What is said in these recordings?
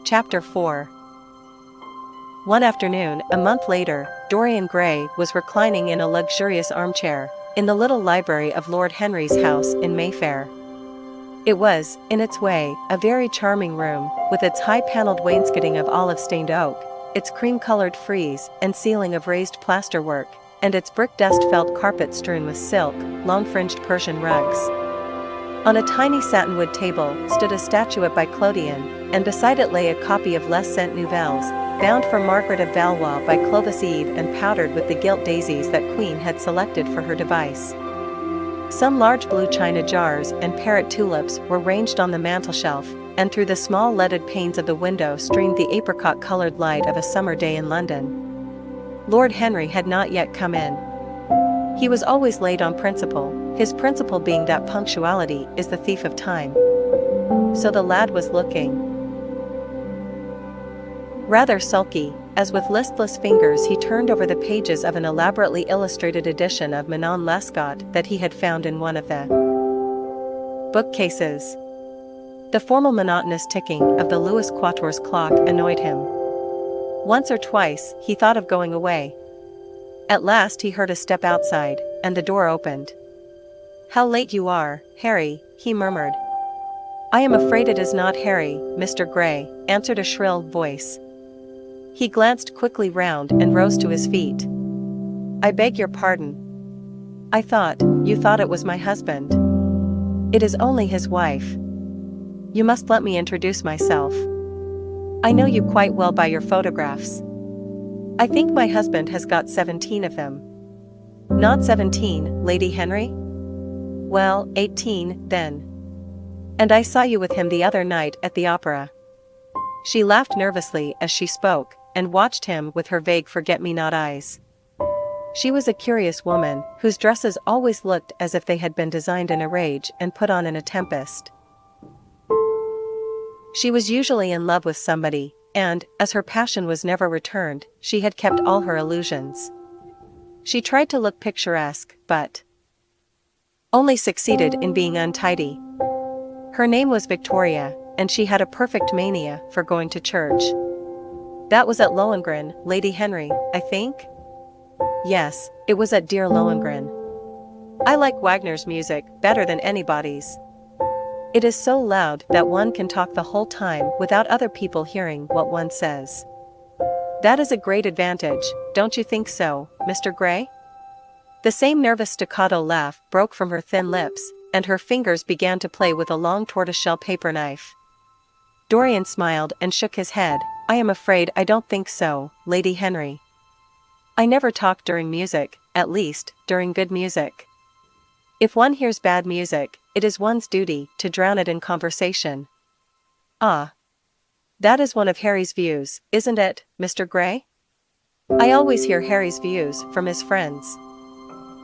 Chapter 4. One afternoon, a month later, Dorian Gray was reclining in a luxurious armchair in the little library of Lord Henry's house in Mayfair. It was, in its way, a very charming room, with its high-paneled wainscoting of olive-stained oak, its cream-colored frieze and ceiling of raised plasterwork, and its brick-dust felt carpet strewn with silk, long-fringed Persian rugs. On a tiny satinwood table stood a statuette by Clodion, and beside it lay a copy of Les Cent Nouvelles, bound for Margaret of Valois by Clovis Eve and powdered with the gilt daisies that Queen had selected for her device. Some large blue china jars and parrot tulips were ranged on the mantelshelf, and through the small leaded panes of the window streamed the apricot-colored light of a summer day in London. Lord Henry had not yet come in. He was always late on principle, his principle being that punctuality is the thief of time. So the lad was looking rather sulky, as with listless fingers he turned over the pages of an elaborately illustrated edition of Manon Lescaut that he had found in one of the bookcases. The formal monotonous ticking of the Louis Quatorze clock annoyed him. Once or twice he thought of going away. At last he heard a step outside, and the door opened. "How late you are, Harry," he murmured. "I am afraid it is not Harry, Mr. Gray," answered a shrill voice. He glanced quickly round and rose to his feet. "I beg your pardon. You thought it was my husband. It is only his wife. You must let me introduce myself. I know you quite well by your photographs. I think my husband has got 17 of them." "Not 17, Lady Henry?" "Well, 18, then. And I saw you with him the other night at the opera." She laughed nervously as she spoke, and watched him with her vague forget-me-not eyes. She was a curious woman, whose dresses always looked as if they had been designed in a rage and put on in a tempest. She was usually in love with somebody, and, as her passion was never returned, she had kept all her illusions. She tried to look picturesque, but only succeeded in being untidy. Her name was Victoria, and she had a perfect mania for going to church. "That was at Lohengrin, Lady Henry, I think?" "Yes, it was at dear Lohengrin. I like Wagner's music better than anybody's. It is so loud that one can talk the whole time without other people hearing what one says. That is a great advantage, don't you think so, Mr. Gray?" The same nervous staccato laugh broke from her thin lips, and her fingers began to play with a long tortoiseshell paper knife. Dorian smiled and shook his head. "I am afraid I don't think so, Lady Henry. I never talk during music, at least, during good music. If one hears bad music, it is one's duty to drown it in conversation." "Ah. That is one of Harry's views, isn't it, Mr. Gray?" "I always hear Harry's views from his friends.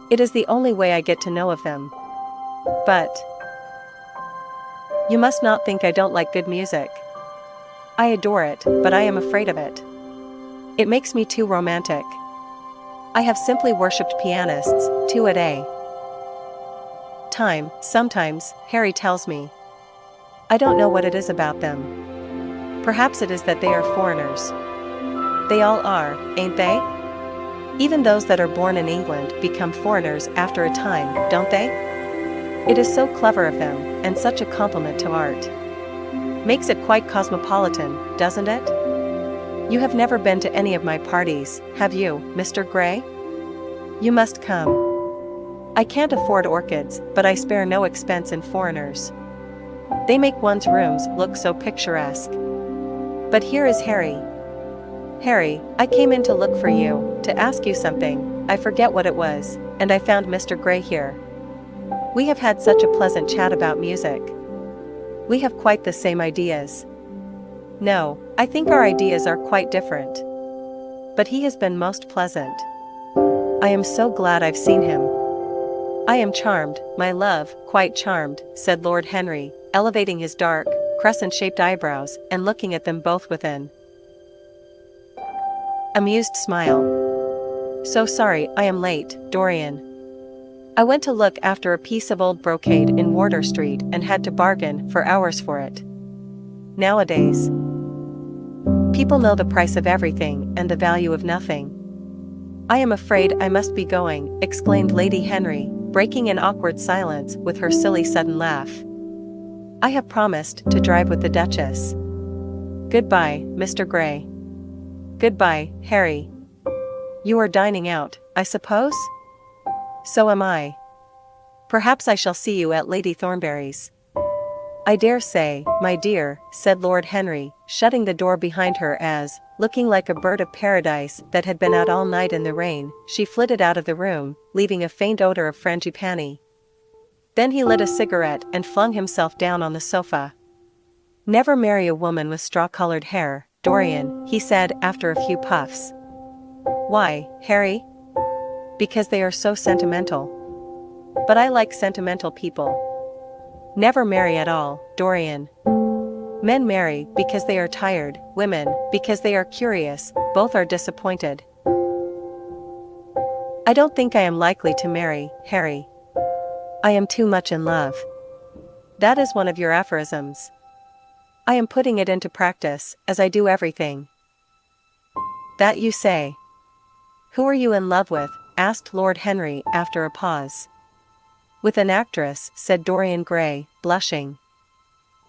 It is the only way I get to know of them. But you must not think I don't like good music. I adore it, but I am afraid of it. It makes me too romantic. I have simply worshipped pianists, two a day. Sometimes, Harry tells me. I don't know what it is about them. Perhaps it is that they are foreigners. They all are, ain't they? Even those that are born in England become foreigners after a time, don't they? It is so clever of them, and such a compliment to art. Makes it quite cosmopolitan, doesn't it? You have never been to any of my parties, have you, Mr. Gray? You must come. I can't afford orchids, but I spare no expense in foreigners. They make one's rooms look so picturesque. But here is Harry. Harry, I came in to look for you, to ask you something, I forget what it was, and I found Mr. Gray here. We have had such a pleasant chat about music. We have quite the same ideas. No, I think our ideas are quite different. But he has been most pleasant. I am so glad I've seen him." "I am charmed, my love, quite charmed," said Lord Henry, elevating his dark, crescent-shaped eyebrows and looking at them both with an amused smile. "So sorry I am late, Dorian. I went to look after a piece of old brocade in Wardour Street and had to bargain for hours for it. Nowadays, People know the price of everything and the value of nothing. I am afraid I must be going, exclaimed Lady Henry, breaking an awkward silence with her silly sudden laugh. I have promised to drive with the Duchess. Goodbye, Mr. Gray. Goodbye, Harry. You are dining out, I suppose? So am I. Perhaps I shall see you at Lady Thornberry's. I dare say, my dear, said Lord Henry, shutting the door behind her as, looking like a bird of paradise that had been out all night in the rain, she flitted out of the room, leaving a faint odor of frangipani. Then he lit a cigarette and flung himself down on the sofa. Never marry a woman with straw-colored hair, Dorian, he said after a few puffs. Why, Harry? Because they are so sentimental. But I like sentimental people. Never marry at all, Dorian. Men marry because they are tired, women because they are curious, both are disappointed. I don't think I am likely to marry, Harry. I am too much in love. That is one of your aphorisms. I am putting it into practice, as I do everything. That you say. Who are you in love with? Asked Lord Henry after a pause. With an actress, said Dorian Gray, blushing.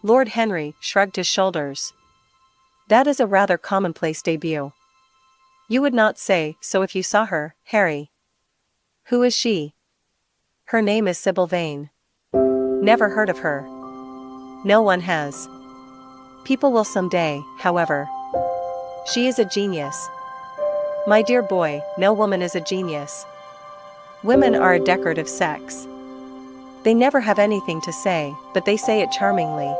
Lord Henry shrugged his shoulders. That is a rather commonplace debut. You would not say so if you saw her, Harry. Who is she? Her name is Sybil Vane. Never heard of her. No one has. People will someday, however. She is a genius. My dear boy, no woman is a genius. Women are a decorative sex. They never have anything to say, but they say it charmingly.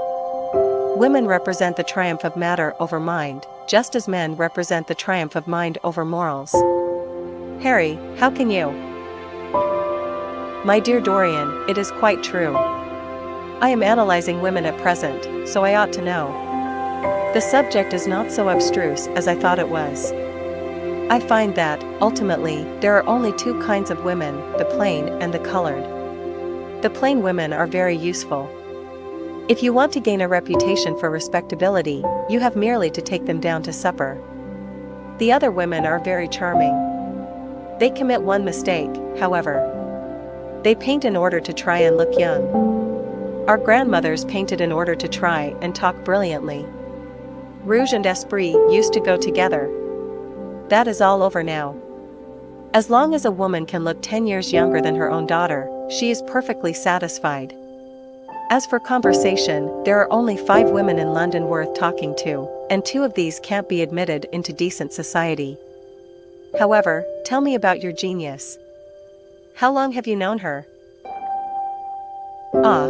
Women represent the triumph of matter over mind, just as men represent the triumph of mind over morals. Harry, how can you? My dear Dorian, it is quite true. I am analyzing women at present, so I ought to know. The subject is not so abstruse as I thought it was. I find that, ultimately, there are only two kinds of women, the plain and the colored. The plain women are very useful. If you want to gain a reputation for respectability, you have merely to take them down to supper. The other women are very charming. They commit one mistake, however. They paint in order to try and look young. Our grandmothers painted in order to try and talk brilliantly. Rouge and esprit used to go together. That is all over now. As long as a woman can look 10 years younger than her own daughter, she is perfectly satisfied. As for conversation, there are only 5 women in London worth talking to, and 2 of these can't be admitted into decent society. However, tell me about your genius. How long have you known her? Ah.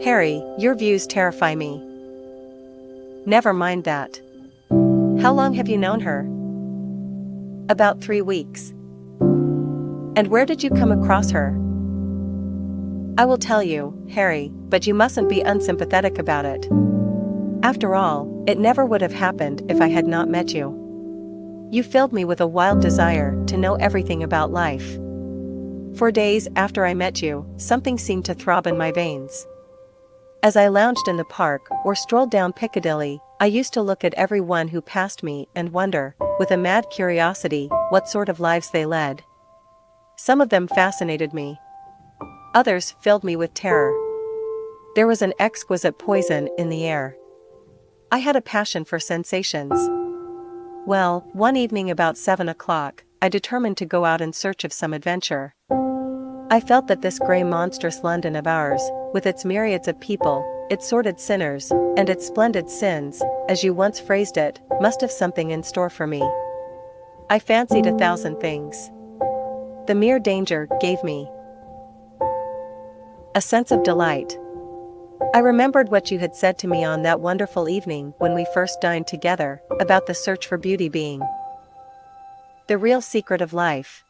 Harry, your views terrify me. Never mind that. How long have you known her? About 3 weeks. And where did you come across her? I will tell you, Harry, but you mustn't be unsympathetic about it. After all, it never would have happened if I had not met you. You filled me with a wild desire to know everything about life. For days after I met you, something seemed to throb in my veins. As I lounged in the park or strolled down Piccadilly, I used to look at every one who passed me and wonder, with a mad curiosity, what sort of lives they led. Some of them fascinated me. Others filled me with terror. There was an exquisite poison in the air. I had a passion for sensations. Well, one evening about 7 o'clock, I determined to go out in search of some adventure. I felt that this grey monstrous London of ours, with its myriads of people, its sordid sinners, and its splendid sins, as you once phrased it, must have something in store for me. I fancied 1,000 things. The mere danger gave me a sense of delight. I remembered what you had said to me on that wonderful evening when we first dined together, about the search for beauty being the real secret of life.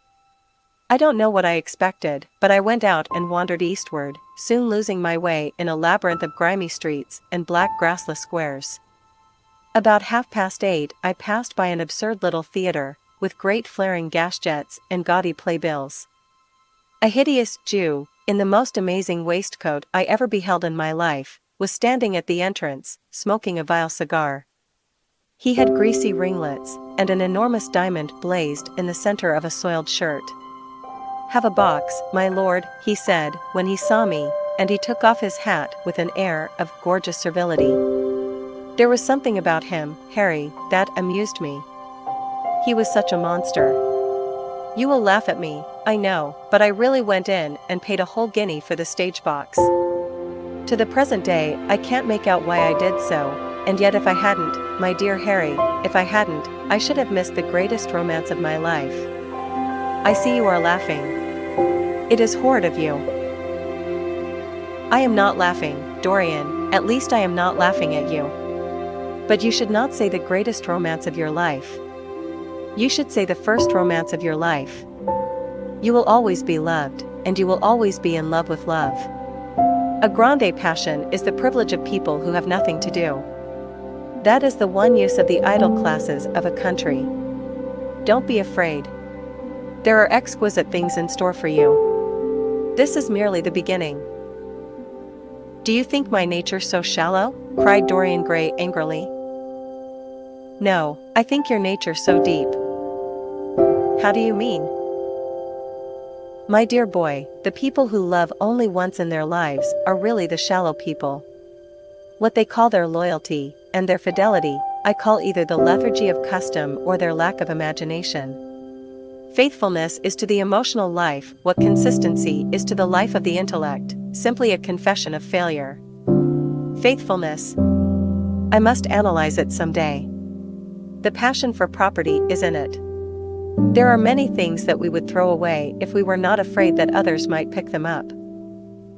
I don't know what I expected, but I went out and wandered eastward, soon losing my way in a labyrinth of grimy streets and black grassless squares. About 8:30, I passed by an absurd little theatre, with great flaring gas jets and gaudy playbills. A hideous Jew, in the most amazing waistcoat I ever beheld in my life, was standing at the entrance, smoking a vile cigar. He had greasy ringlets, and an enormous diamond blazed in the center of a soiled shirt. "Have a box, my lord," he said, when he saw me, and he took off his hat with an air of gorgeous servility. There was something about him, Harry, that amused me. He was such a monster. You will laugh at me, I know, but I really went in and paid a whole guinea for the stage box. To the present day, I can't make out why I did so, and yet if I hadn't, my dear Harry, if I hadn't, I should have missed the greatest romance of my life. I see you are laughing. It is horrid of you. I am not laughing, Dorian, at least I am not laughing at you. But you should not say the greatest romance of your life. You should say the first romance of your life. You will always be loved, and you will always be in love with love. A grande passion is the privilege of people who have nothing to do. That is the one use of the idle classes of a country. Don't be afraid. There are exquisite things in store for you. This is merely the beginning. Do you think my nature so shallow? Cried Dorian Gray angrily. No, I think your nature so deep. How do you mean? My dear boy, the people who love only once in their lives are really the shallow people. What they call their loyalty, and their fidelity, I call either the lethargy of custom or their lack of imagination. Faithfulness is to the emotional life what consistency is to the life of the intellect, simply a confession of failure. Faithfulness. I must analyze it someday. The passion for property is in it. There are many things that we would throw away if we were not afraid that others might pick them up.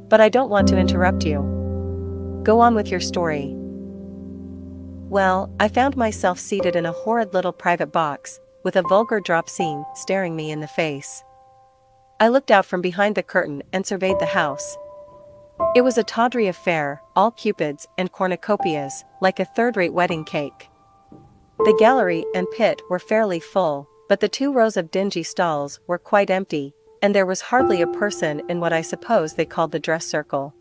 But I don't want to interrupt you. Go on with your story. Well, I found myself seated in a horrid little private box, with a vulgar drop scene staring me in the face. I looked out from behind the curtain and surveyed the house. It was a tawdry affair, all cupids and cornucopias, like a third-rate wedding cake. The gallery and pit were fairly full, but the 2 rows of dingy stalls were quite empty, and there was hardly a person in what I suppose they called the dress circle.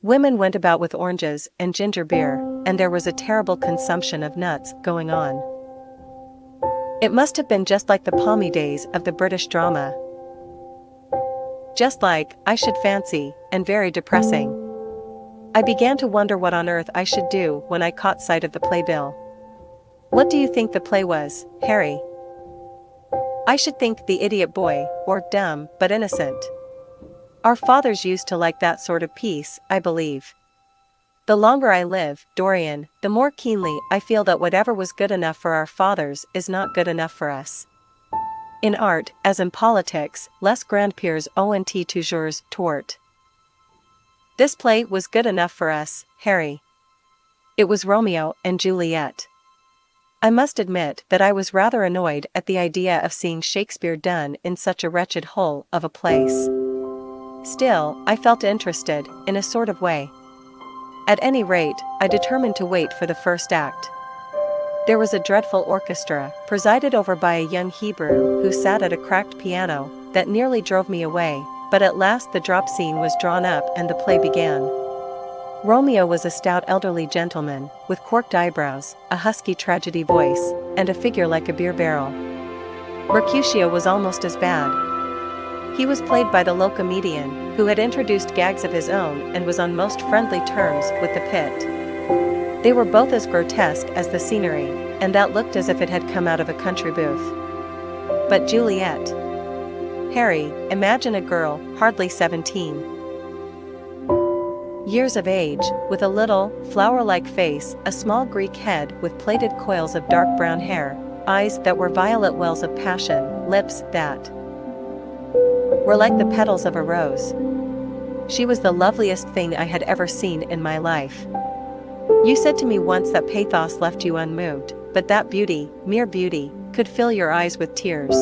Women went about with oranges and ginger beer, and there was a terrible consumption of nuts going on. It must have been just like the palmy days of the British drama. Just like, I should fancy, and very depressing. I began to wonder what on earth I should do when I caught sight of the playbill. What do you think the play was, Harry? I should think The Idiot Boy, or Dumb but Innocent. Our fathers used to like that sort of piece, I believe. The longer I live, Dorian, the more keenly I feel that whatever was good enough for our fathers is not good enough for us. In art, as in politics, les grands-pères ont toujours tort. This play was good enough for us, Harry. It was Romeo and Juliet. I must admit that I was rather annoyed at the idea of seeing Shakespeare done in such a wretched hole of a place. Still, I felt interested, in a sort of way. At any rate, I determined to wait for the first act. There was a dreadful orchestra, presided over by a young Hebrew who sat at a cracked piano, that nearly drove me away, but at last the drop scene was drawn up and the play began. Romeo was a stout elderly gentleman, with corked eyebrows, a husky tragedy voice, and a figure like a beer barrel. Mercutio was almost as bad. He was played by the locomedian, who had introduced gags of his own and was on most friendly terms with the pit. They were both as grotesque as the scenery, and that looked as if it had come out of a country booth. But Juliet. Harry, imagine a girl, hardly 17 years of age, with a little, flower-like face, a small Greek head with plaited coils of dark brown hair, eyes that were violet wells of passion, lips that were like the petals of a rose. She was the loveliest thing I had ever seen in my life. You said to me once that pathos left you unmoved, but that beauty, mere beauty, could fill your eyes with tears.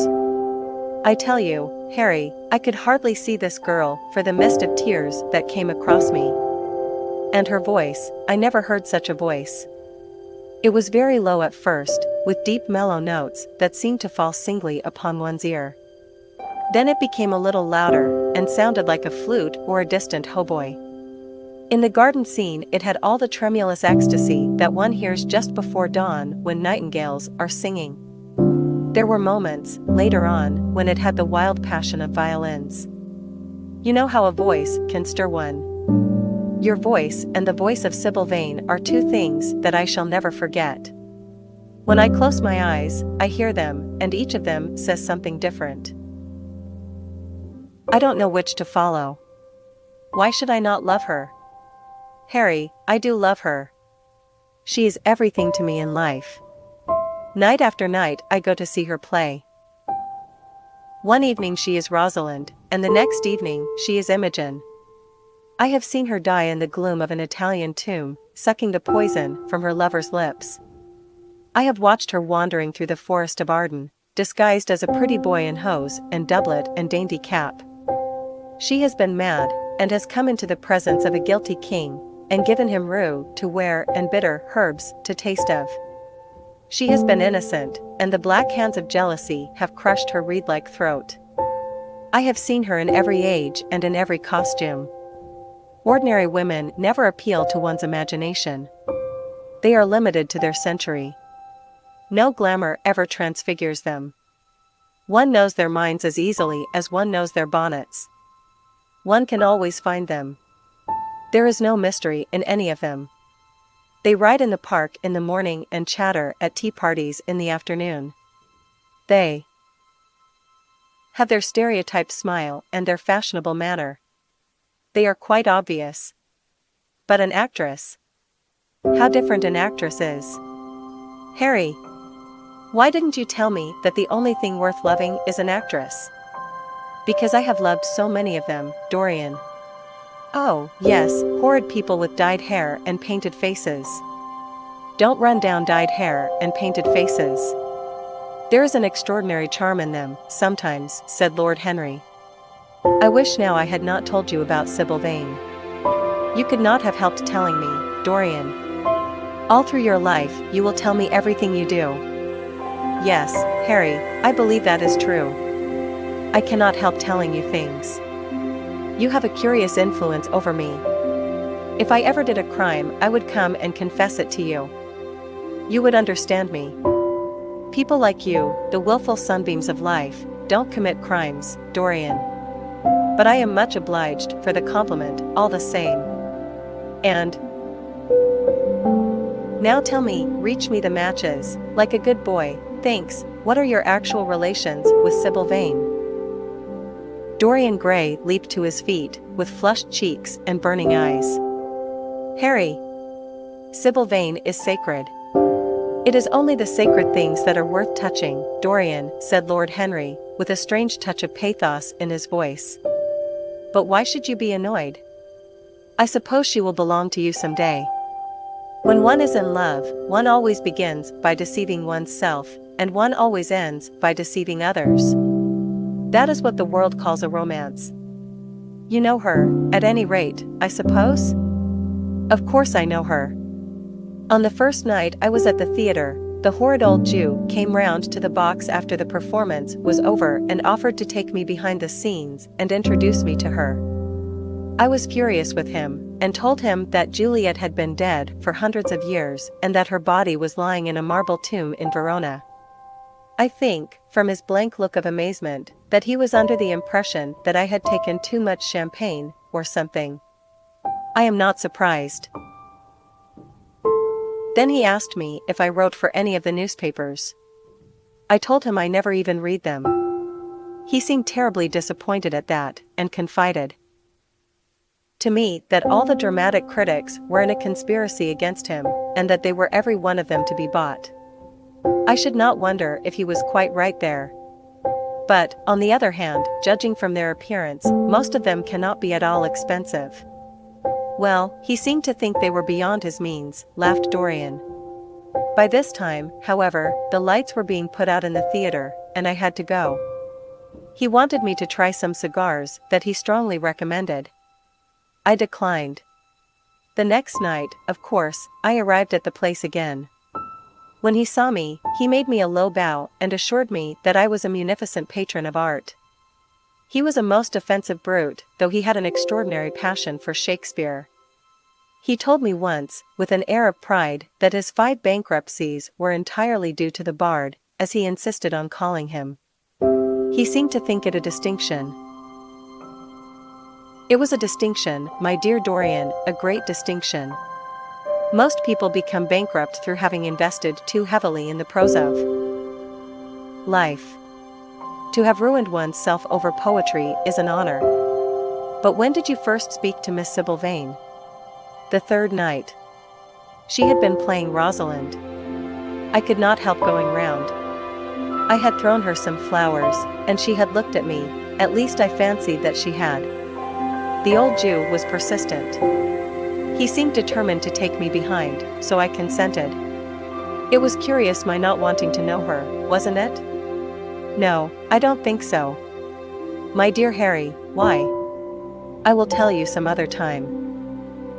I tell you, Harry, I could hardly see this girl for the mist of tears that came across me. And her voice, I never heard such a voice. It was very low at first, with deep mellow notes that seemed to fall singly upon one's ear. Then it became a little louder, and sounded like a flute or a distant hautboy. In the garden scene, it had all the tremulous ecstasy that one hears just before dawn when nightingales are singing. There were moments, later on, when it had the wild passion of violins. You know how a voice can stir one. Your voice and the voice of Sybil Vane are two things that I shall never forget. When I close my eyes, I hear them, and each of them says something different. I don't know which to follow. Why should I not love her? Harry, I do love her. She is everything to me in life. Night after night I go to see her play. One evening she is Rosalind, and the next evening she is Imogen. I have seen her die in the gloom of an Italian tomb, sucking the poison from her lover's lips. I have watched her wandering through the forest of Arden, disguised as a pretty boy in hose and doublet and dainty cap. She has been mad, and has come into the presence of a guilty king, and given him rue to wear and bitter herbs to taste of. She has been innocent, and the black hands of jealousy have crushed her reed-like throat. I have seen her in every age and in every costume. Ordinary women never appeal to one's imagination. They are limited to their century. No glamour ever transfigures them. One knows their minds as easily as one knows their bonnets. One can always find them. There is no mystery in any of them. They ride in the park in the morning and chatter at tea parties in the afternoon. They have their stereotyped smile and their fashionable manner. They are quite obvious. But an actress? How different an actress is. Harry, why didn't you tell me that the only thing worth loving is an actress? Because I have loved so many of them, Dorian. Oh, yes, horrid people with dyed hair and painted faces. Don't run down dyed hair and painted faces. There is an extraordinary charm in them, sometimes, said Lord Henry. I wish now I had not told you about Sybil Vane. You could not have helped telling me, Dorian. All through your life, you will tell me everything you do. Yes, Harry, I believe that is true. I cannot help telling you things. You have a curious influence over me. If I ever did a crime, I would come and confess it to you. You would understand me. People like you, the willful sunbeams of life, don't commit crimes, Dorian. But I am much obliged for the compliment, all the same. And now tell me, reach me the matches, like a good boy. Thanks. What are your actual relations with Sybil Vane? Dorian Gray leaped to his feet, with flushed cheeks and burning eyes. Harry, Sybil Vane is sacred. It is only the sacred things that are worth touching, Dorian, said Lord Henry, with a strange touch of pathos in his voice. But why should you be annoyed? I suppose she will belong to you someday. When one is in love, one always begins by deceiving oneself, and one always ends by deceiving others. That is what the world calls a romance. You know her, at any rate, I suppose? Of course I know her. On the first night I was at the theater, the horrid old Jew came round to the box after the performance was over and offered to take me behind the scenes and introduce me to her. I was furious with him, and told him that Juliet had been dead for hundreds of years and that her body was lying in a marble tomb in Verona. I think, from his blank look of amazement, that he was under the impression that I had taken too much champagne, or something. I am not surprised. Then he asked me if I wrote for any of the newspapers. I told him I never even read them. He seemed terribly disappointed at that, and confided to me that all the dramatic critics were in a conspiracy against him, and that they were every one of them to be bought. I should not wonder if he was quite right there. But, on the other hand, judging from their appearance, most of them cannot be at all expensive. Well, he seemed to think they were beyond his means, laughed Dorian. By this time, however, the lights were being put out in the theater, and I had to go. He wanted me to try some cigars that he strongly recommended. I declined. The next night, of course, I arrived at the place again. When he saw me, he made me a low bow and assured me that I was a munificent patron of art. He was a most offensive brute, though he had an extraordinary passion for Shakespeare. He told me once, with an air of pride, that his 5 bankruptcies were entirely due to the bard, as he insisted on calling him. He seemed to think it a distinction. It was a distinction, my dear Dorian, a great distinction. Most people become bankrupt through having invested too heavily in the prose of life. To have ruined one's self over poetry is an honor. But when did you first speak to Miss Sybil Vane? The 3rd night. She had been playing Rosalind. I could not help going round. I had thrown her some flowers, and she had looked at me, at least I fancied that she had. The old Jew was persistent. He seemed determined to take me behind, so I consented. It was curious my not wanting to know her, wasn't it? No, I don't think so. My dear Harry, why? I will tell you some other time.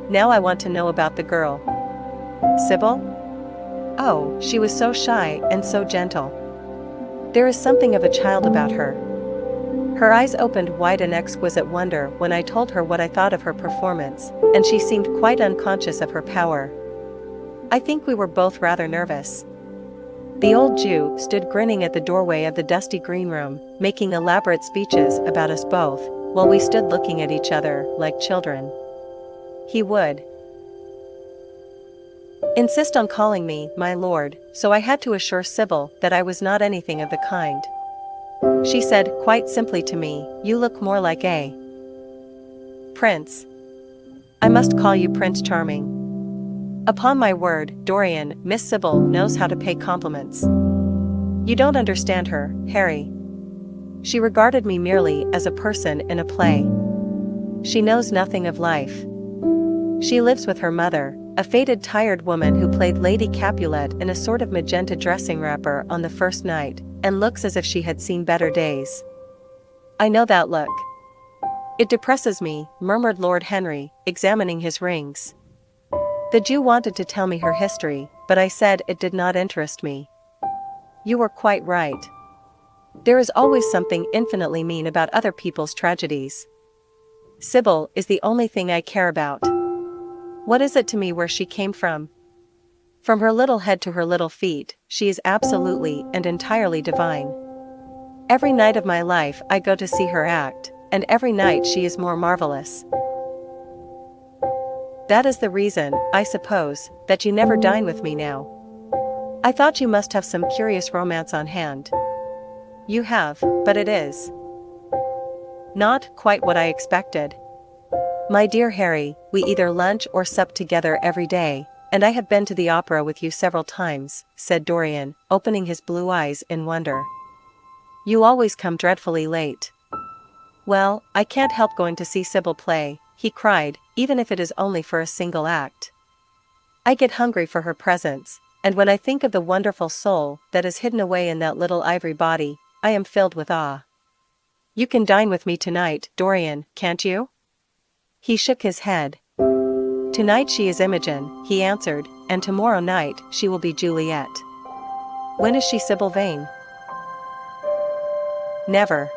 Now I want to know about the girl. Sybil? Oh, she was so shy and so gentle. There is something of a child about her. Her eyes opened wide in exquisite wonder when I told her what I thought of her performance, and she seemed quite unconscious of her power. I think we were both rather nervous. The old Jew stood grinning at the doorway of the dusty green room, making elaborate speeches about us both, while we stood looking at each other like children. He would insist on calling me my lord, so I had to assure Sybil that I was not anything of the kind. She said quite simply to me, "You look more like a prince." I must call you Prince Charming. Upon my word, Dorian, Miss Sybil knows how to pay compliments. You don't understand her, Harry. She regarded me merely as a person in a play. She knows nothing of life. She lives with her mother, a faded tired woman who played Lady Capulet in a sort of magenta dressing wrapper on the first night, and looks as if she had seen better days. I know that look. It depresses me, murmured Lord Henry, examining his rings. The Jew wanted to tell me her history, but I said it did not interest me. You were quite right. There is always something infinitely mean about other people's tragedies. Sybil is the only thing I care about. What is it to me where she came from? From her little head to her little feet, she is absolutely and entirely divine. Every night of my life I go to see her act, and every night she is more marvelous. That is the reason, I suppose, that you never dine with me now. I thought you must have some curious romance on hand. You have, but it is not quite what I expected. My dear Harry, we either lunch or sup together every day, and I have been to the opera with you several times, said Dorian, opening his blue eyes in wonder. You always come dreadfully late. Well, I can't help going to see Sybil play, he cried, even if it is only for a single act. I get hungry for her presence, and when I think of the wonderful soul that is hidden away in that little ivory body, I am filled with awe. You can dine with me tonight, Dorian, can't you? He shook his head. Tonight she is Imogen, he answered, and tomorrow night she will be Juliet. When is she Sybil Vane? Never.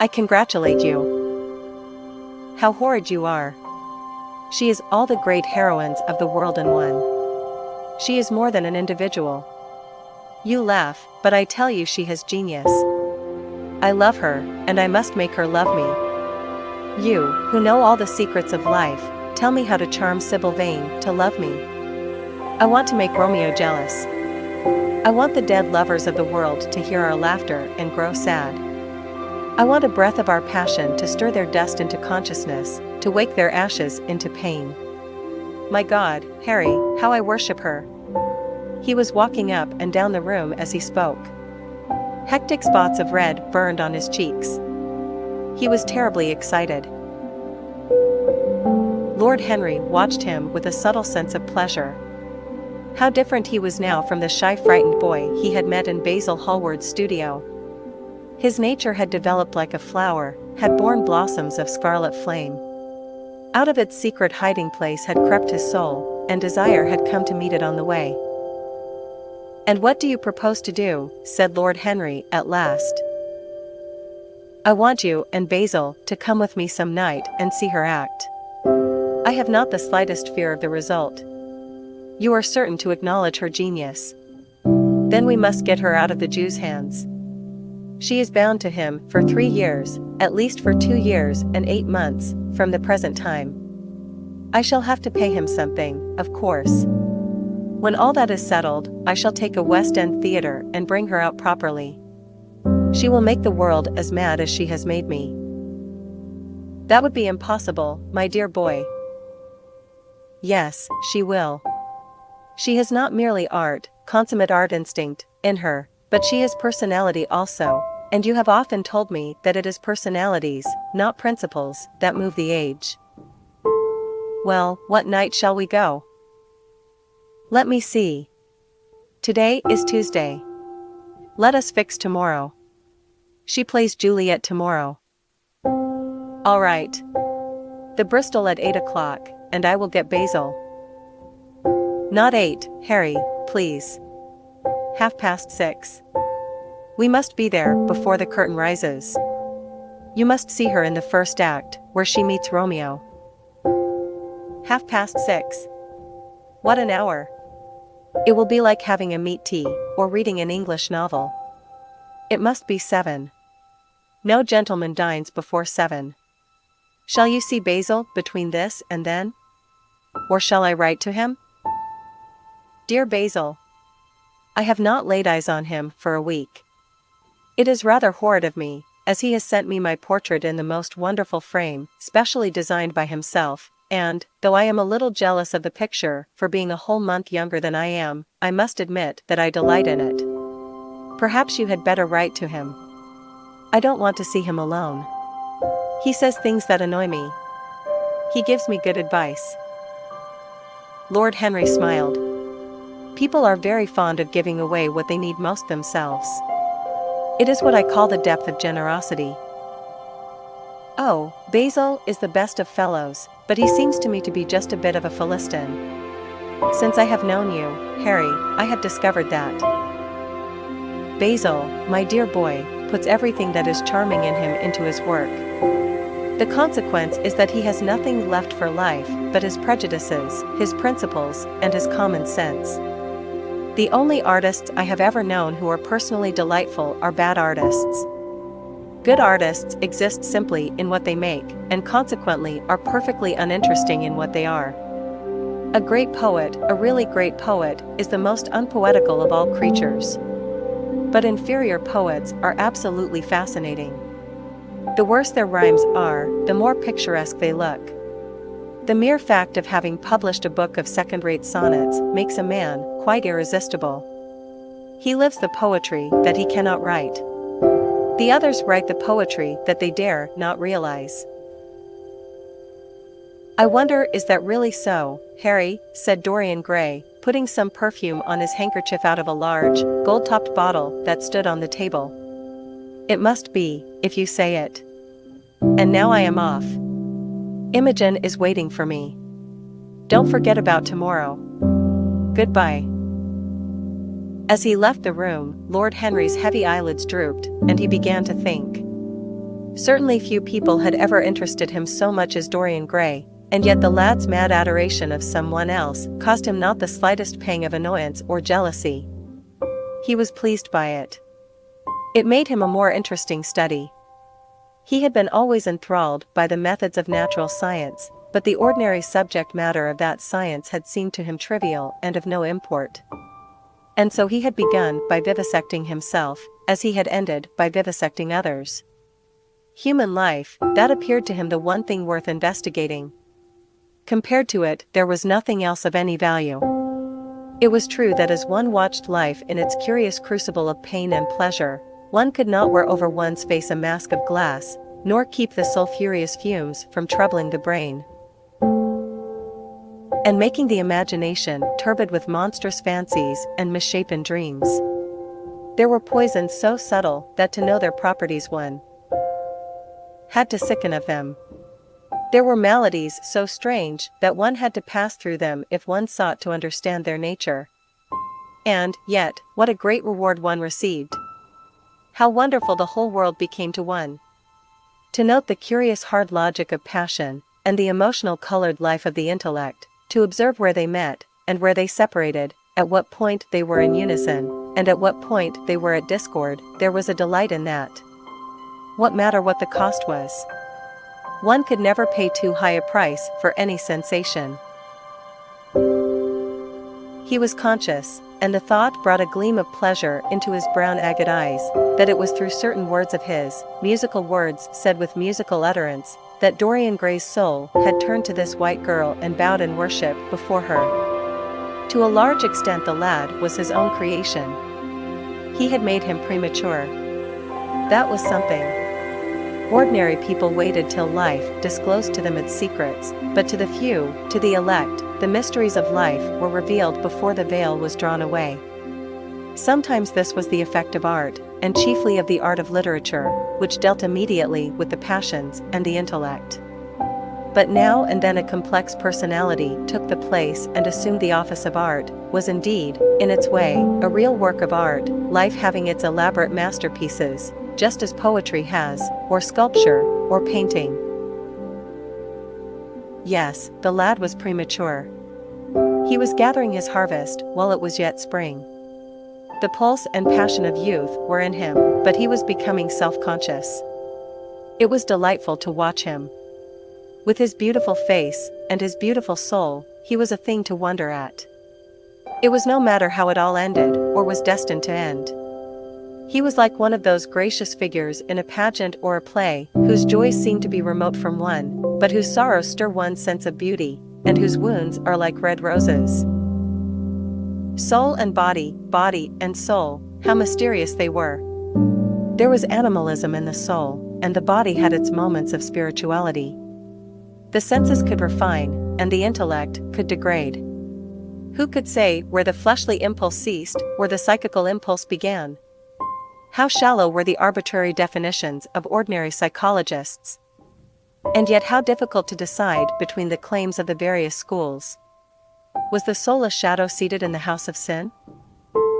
I congratulate you. How horrid you are. She is all the great heroines of the world in one. She is more than an individual. You laugh, but I tell you she has genius. I love her, and I must make her love me. You, who know all the secrets of life, tell me how to charm Sybil Vane to love me. I want to make Romeo jealous. I want the dead lovers of the world to hear our laughter and grow sad. I want a breath of our passion to stir their dust into consciousness, to wake their ashes into pain. My God, Harry, how I worship her. He was walking up and down the room as he spoke. Hectic spots of red burned on his cheeks. He was terribly excited. Lord Henry watched him with a subtle sense of pleasure. How different he was now from the shy frightened boy he had met in Basil Hallward's studio. His nature had developed like a flower, had borne blossoms of scarlet flame. Out of its secret hiding place had crept his soul, and desire had come to meet it on the way. And what do you propose to do? Said Lord Henry at last. I want you and Basil to come with me some night and see her act. I have not the slightest fear of the result. You are certain to acknowledge her genius. Then we must get her out of the Jew's hands. She is bound to him for 3 years, at least for 2 years and 8 months, from the present time. I shall have to pay him something, of course. When all that is settled, I shall take a West End theatre and bring her out properly. She will make the world as mad as she has made me. That would be impossible, my dear boy. Yes, she will. She has not merely consummate art instinct, in her, but she has personality also, and you have often told me that it is personalities, not principles, that move the age. Well, what night shall we go? Let me see. Today is Tuesday. Let us fix tomorrow. She plays Juliet tomorrow. All right. The Bristol at 8 o'clock, and I will get Basil. Not 8, Harry, please. 6:30. We must be there before the curtain rises. You must see her in the first act, where she meets Romeo. 6:30. What an hour! It will be like having a meat tea, or reading an English novel. It must be 7. No gentleman dines before 7. Shall you see Basil between this and then? Or shall I write to him? Dear Basil, I have not laid eyes on him for a week. It is rather horrid of me, as he has sent me my portrait in the most wonderful frame, specially designed by himself, and, though I am a little jealous of the picture for being a whole month younger than I am, I must admit that I delight in it. Perhaps you had better write to him. I don't want to see him alone. He says things that annoy me. He gives me good advice. Lord Henry smiled. People are very fond of giving away what they need most themselves. It is what I call the depth of generosity. Oh, Basil is the best of fellows, but he seems to me to be just a bit of a Philistine. Since I have known you, Harry, I have discovered that. Basil, my dear boy, puts everything that is charming in him into his work. The consequence is that he has nothing left for life but his prejudices, his principles, and his common sense. The only artists I have ever known who are personally delightful are bad artists. Good artists exist simply in what they make, and consequently are perfectly uninteresting in what they are. A great poet, a really great poet, is the most unpoetical of all creatures. But inferior poets are absolutely fascinating. The worse their rhymes are, the more picturesque they look. The mere fact of having published a book of second-rate sonnets makes a man quite irresistible. He lives the poetry that he cannot write. The others write the poetry that they dare not realize. I wonder, is that really so, Harry, said Dorian Gray, putting some perfume on his handkerchief out of a large, gold-topped bottle that stood on the table. It must be, if you say it. And now I am off. Imogen is waiting for me. Don't forget about tomorrow. Goodbye. As he left the room, Lord Henry's heavy eyelids drooped, and he began to think. Certainly few people had ever interested him so much as Dorian Gray, and yet the lad's mad adoration of someone else caused him not the slightest pang of annoyance or jealousy. He was pleased by it. It made him a more interesting study. He had been always enthralled by the methods of natural science, but the ordinary subject matter of that science had seemed to him trivial and of no import. And so he had begun by vivisecting himself, as he had ended by vivisecting others. Human life, that appeared to him the one thing worth investigating. Compared to it, there was nothing else of any value. It was true that as one watched life in its curious crucible of pain and pleasure, one could not wear over one's face a mask of glass, nor keep the sulphurous fumes from troubling the brain, and making the imagination turbid with monstrous fancies and misshapen dreams. There were poisons so subtle that to know their properties one had to sicken of them. There were maladies so strange that one had to pass through them if one sought to understand their nature. And, yet, what a great reward one received! How wonderful the whole world became to one! To note the curious hard logic of passion, and the emotional colored life of the intellect, to observe where they met, and where they separated, at what point they were in unison, and at what point they were at discord. There was a delight in that. What matter what the cost was? One could never pay too high a price for any sensation. He was conscious, and the thought brought a gleam of pleasure into his brown agate eyes, that it was through certain words of his, musical words said with musical utterance, that Dorian Gray's soul had turned to this white girl and bowed in worship before her. To a large extent the lad was his own creation. He had made him premature. That was something. Ordinary people waited till life disclosed to them its secrets, but to the few, to the elect, the mysteries of life were revealed before the veil was drawn away. Sometimes this was the effect of art, and chiefly of the art of literature, which dealt immediately with the passions and the intellect. But now and then a complex personality took the place and assumed the office of art, was indeed, in its way, a real work of art, life having its elaborate masterpieces, just as poetry has, or sculpture, or painting. Yes, the lad was premature. He was gathering his harvest while it was yet spring. The pulse and passion of youth were in him, but he was becoming self-conscious. It was delightful to watch him. With his beautiful face, and his beautiful soul, he was a thing to wonder at. It was no matter how it all ended, or was destined to end. He was like one of those gracious figures in a pageant or a play, whose joys seem to be remote from one, but whose sorrows stir one's sense of beauty, and whose wounds are like red roses. Soul and body, body and soul, how mysterious they were. There was animalism in the soul, and the body had its moments of spirituality. The senses could refine, and the intellect could degrade. Who could say where the fleshly impulse ceased, where the psychical impulse began? How shallow were the arbitrary definitions of ordinary psychologists? And yet how difficult to decide between the claims of the various schools. Was the soul a shadow seated in the house of sin?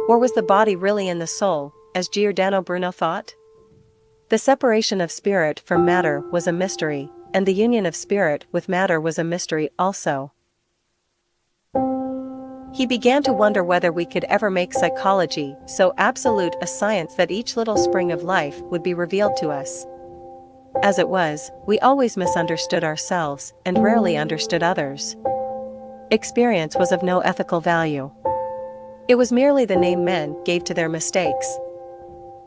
Or was the body really in the soul, as Giordano Bruno thought? The separation of spirit from matter was a mystery, and the union of spirit with matter was a mystery also. He began to wonder whether we could ever make psychology so absolute a science that each little spring of life would be revealed to us. As it was, we always misunderstood ourselves and rarely understood others. Experience was of no ethical value. It was merely the name men gave to their mistakes.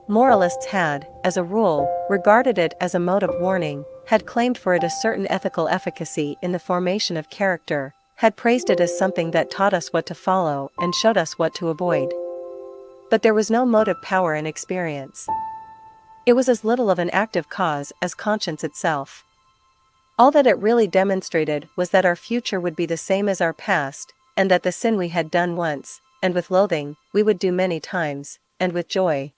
Moralists had, as a rule, regarded it as a mode of warning, had claimed for it a certain ethical efficacy in the formation of character, had praised it as something that taught us what to follow and showed us what to avoid. But there was no motive power in experience. It was as little of an active cause as conscience itself. All that it really demonstrated was that our future would be the same as our past, and that the sin we had done once, and with loathing, we would do many times, and with joy.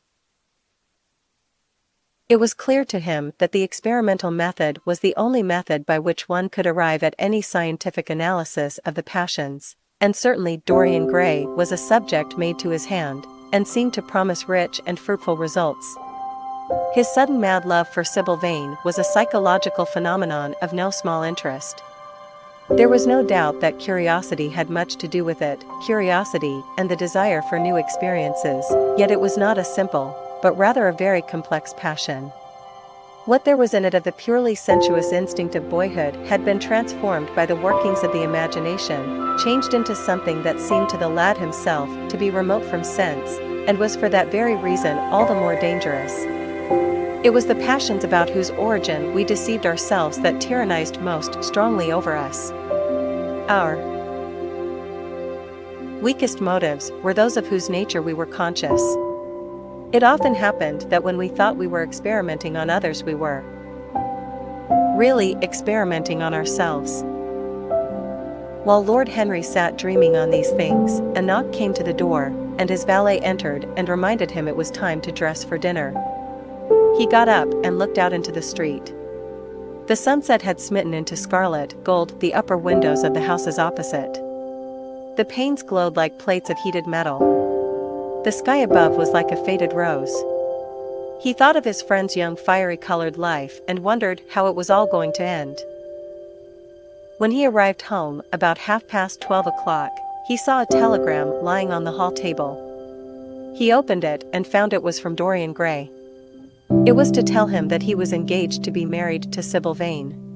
It was clear to him that the experimental method was the only method by which one could arrive at any scientific analysis of the passions, and certainly Dorian Gray was a subject made to his hand, and seemed to promise rich and fruitful results. His sudden mad love for Sybil Vane was a psychological phenomenon of no small interest. There was no doubt that curiosity had much to do with it, curiosity and the desire for new experiences, yet it was not a simple, but rather a very complex passion. What there was in it of the purely sensuous instinct of boyhood had been transformed by the workings of the imagination, changed into something that seemed to the lad himself to be remote from sense, and was for that very reason all the more dangerous. It was the passions about whose origin we deceived ourselves that tyrannized most strongly over us. Our weakest motives were those of whose nature we were conscious. It often happened that when we thought we were experimenting on others, we were really experimenting on ourselves. While Lord Henry sat dreaming on these things, a knock came to the door, and his valet entered and reminded him it was time to dress for dinner. He got up and looked out into the street. The sunset had smitten into scarlet gold the upper windows of the houses opposite. The panes glowed like plates of heated metal. The sky above was like a faded rose. He thought of his friend's young fiery-colored life and wondered how it was all going to end. When he arrived home, about 12:30, he saw a telegram lying on the hall table. He opened it and found it was from Dorian Gray. It was to tell him that he was engaged to be married to Sybil Vane.